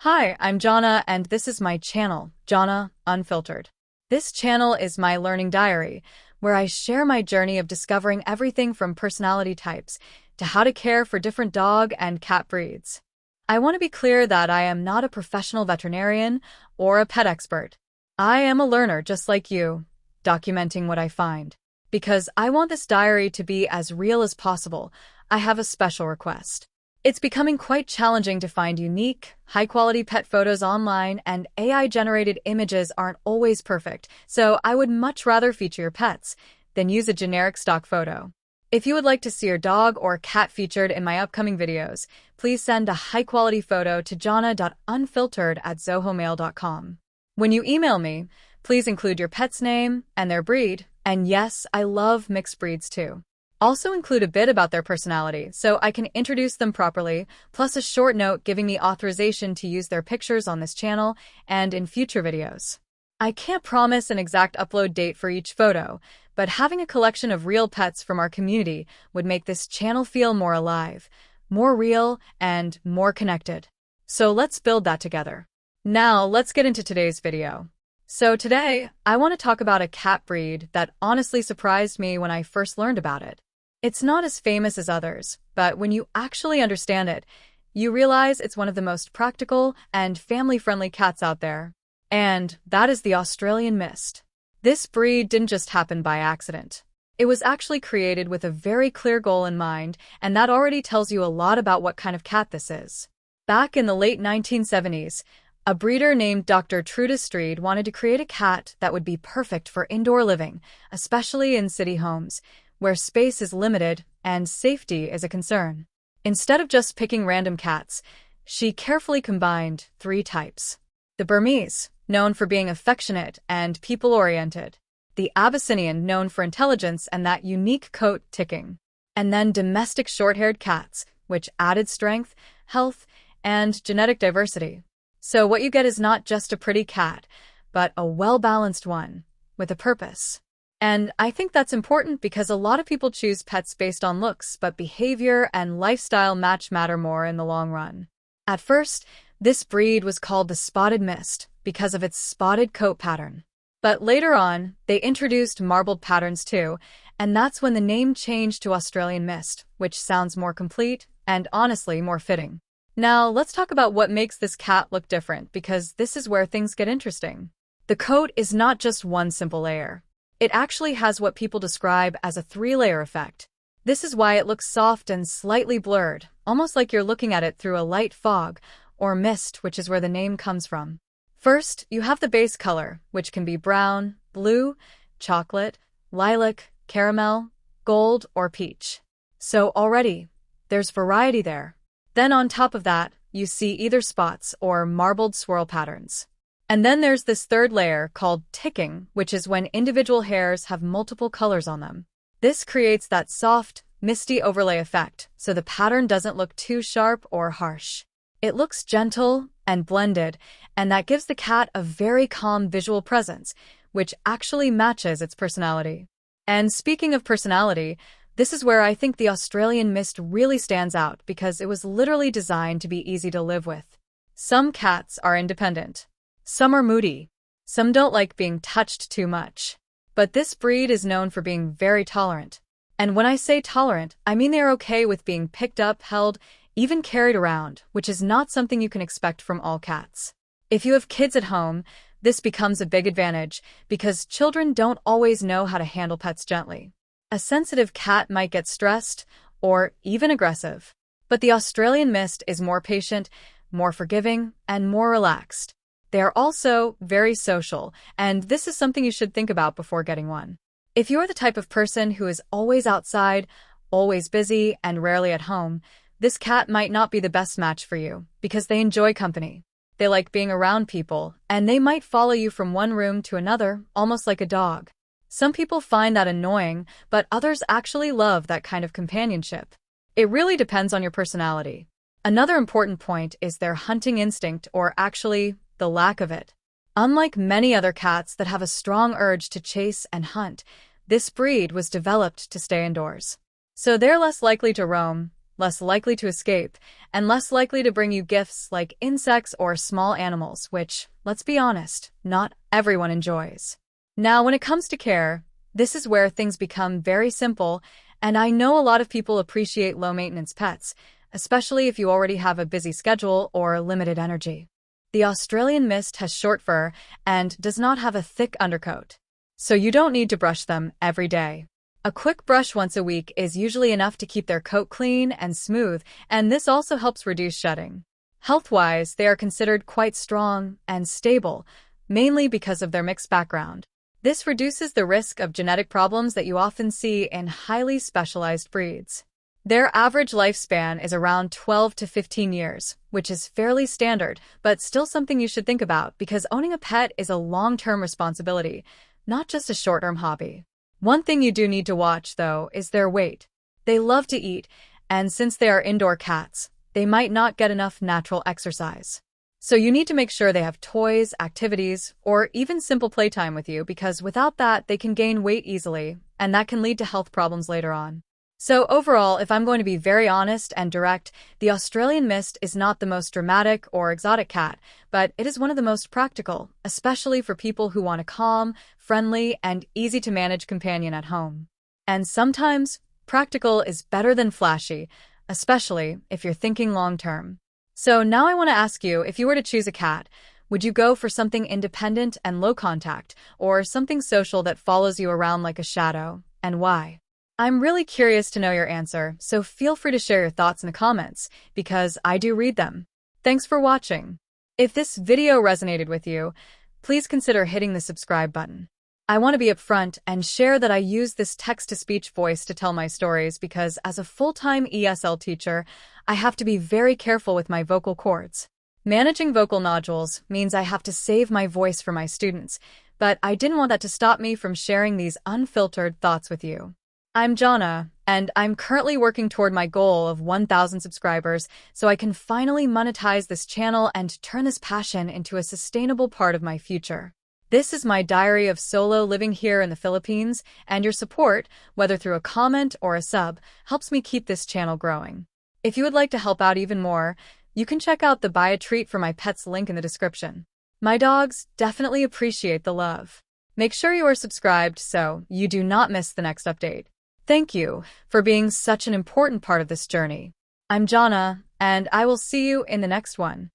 Hi, I'm Jhonna, and this is my channel, Jhonna Unfiltered. This channel is my learning diary, where I share my journey of discovering everything from personality types to how to care for different dog and cat breeds. I want to be clear that I am not a professional veterinarian or a pet expert. I am a learner just like you, documenting what I find. Because I want this diary to be as real as possible, I have a special request. It's becoming quite challenging to find unique, high-quality pet photos online, and AI-generated images aren't always perfect, so I would much rather feature your pets than use a generic stock photo. If you would like to see your dog or cat featured in my upcoming videos, please send a high-quality photo to jhonna.unfiltered@zohomail.com. When you email me, please include your pet's name and their breed, and yes, I love mixed breeds too. Also include a bit about their personality so I can introduce them properly, plus a short note giving me authorization to use their pictures on this channel and in future videos. I can't promise an exact upload date for each photo, but having a collection of real pets from our community would make this channel feel more alive, more real, and more connected. So let's build that together. Now let's get into today's video. So today, I want to talk about a cat breed that honestly surprised me when I first learned about it. It's not as famous as others, but when you actually understand it, you realize it's one of the most practical and family-friendly cats out there. And that is the Australian Mist. This breed didn't just happen by accident. It was actually created with a very clear goal in mind, and that already tells you a lot about what kind of cat this is. Back in the late 1970s, a breeder named Dr. Trude Streed wanted to create a cat that would be perfect for indoor living, especially in city homes, where space is limited and safety is a concern. Instead of just picking random cats, she carefully combined three types. The Burmese, known for being affectionate and people-oriented. The Abyssinian, known for intelligence and that unique coat ticking. And then domestic short-haired cats, which added strength, health, and genetic diversity. So what you get is not just a pretty cat, but a well-balanced one, with a purpose. And I think that's important because a lot of people choose pets based on looks, but behavior and lifestyle matter more in the long run. At first, this breed was called the Spotted Mist because of its spotted coat pattern. But later on, they introduced marbled patterns too, and that's when the name changed to Australian Mist, which sounds more complete and honestly more fitting. Now, let's talk about what makes this cat look different because this is where things get interesting. The coat is not just one simple layer. It actually has what people describe as a three-layer effect. This is why it looks soft and slightly blurred, almost like you're looking at it through a light fog, or mist, which is where the name comes from. First, you have the base color, which can be brown, blue, chocolate, lilac, caramel, gold, or peach. So already, there's variety there. Then on top of that, you see either spots or marbled swirl patterns. And then there's this third layer called ticking, which is when individual hairs have multiple colors on them. This creates that soft, misty overlay effect, so the pattern doesn't look too sharp or harsh. It looks gentle and blended, and that gives the cat a very calm visual presence, which actually matches its personality. And speaking of personality, this is where I think the Australian Mist really stands out because it was literally designed to be easy to live with. Some cats are independent. Some are moody. Some don't like being touched too much. But this breed is known for being very tolerant. And when I say tolerant, I mean they're okay with being picked up, held, even carried around, which is not something you can expect from all cats. If you have kids at home, this becomes a big advantage because children don't always know how to handle pets gently. A sensitive cat might get stressed or even aggressive. But the Australian Mist is more patient, more forgiving, and more relaxed. They are also very social, and this is something you should think about before getting one. If you're the type of person who is always outside, always busy, and rarely at home, this cat might not be the best match for you because they enjoy company. They like being around people, and they might follow you from one room to another, almost like a dog. Some people find that annoying, but others actually love that kind of companionship. It really depends on your personality. Another important point is their hunting instinct, or actually, the lack of it. Unlike many other cats that have a strong urge to chase and hunt, this breed was developed to stay indoors. So they're less likely to roam, less likely to escape, and less likely to bring you gifts like insects or small animals, which, let's be honest, not everyone enjoys. Now, when it comes to care, this is where things become very simple, and I know a lot of people appreciate low-maintenance pets, especially if you already have a busy schedule or limited energy. The Australian mist has short fur and does not have a thick undercoat, so you don't need to brush them every day. A quick brush once a week is usually enough to keep their coat clean and smooth, and this also helps reduce shedding. Health-wise, they are considered quite strong and stable, mainly because of their mixed background. This reduces the risk of genetic problems that you often see in highly specialized breeds. Their average lifespan is around 12 to 15 years, which is fairly standard, but still something you should think about because owning a pet is a long-term responsibility, not just a short-term hobby. One thing you do need to watch, though, is their weight. They love to eat, and since they are indoor cats, they might not get enough natural exercise. So you need to make sure they have toys, activities, or even simple playtime with you because without that, they can gain weight easily, and that can lead to health problems later on. So overall, if I'm going to be very honest and direct, the Australian mist is not the most dramatic or exotic cat, but it is one of the most practical, especially for people who want a calm, friendly, and easy-to-manage companion at home. And sometimes, practical is better than flashy, especially if you're thinking long-term. So now I want to ask you, if you were to choose a cat, would you go for something independent and low contact, or something social that follows you around like a shadow, and why? I'm really curious to know your answer, so feel free to share your thoughts in the comments, because I do read them. Thanks for watching. If this video resonated with you, please consider hitting the subscribe button. I want to be upfront and share that I use this text-to-speech voice to tell my stories because as a full-time ESL teacher, I have to be very careful with my vocal cords. Managing vocal nodules means I have to save my voice for my students, but I didn't want that to stop me from sharing these unfiltered thoughts with you. I'm Jhonna, and I'm currently working toward my goal of 1,000 subscribers so I can finally monetize this channel and turn this passion into a sustainable part of my future. This is my diary of solo living here in the Philippines, and your support, whether through a comment or a sub, helps me keep this channel growing. If you would like to help out even more, you can check out the Buy a Treat for My Pets link in the description. My dogs definitely appreciate the love. Make sure you are subscribed so you do not miss the next update. Thank you for being such an important part of this journey. I'm Jhonna, and I will see you in the next one.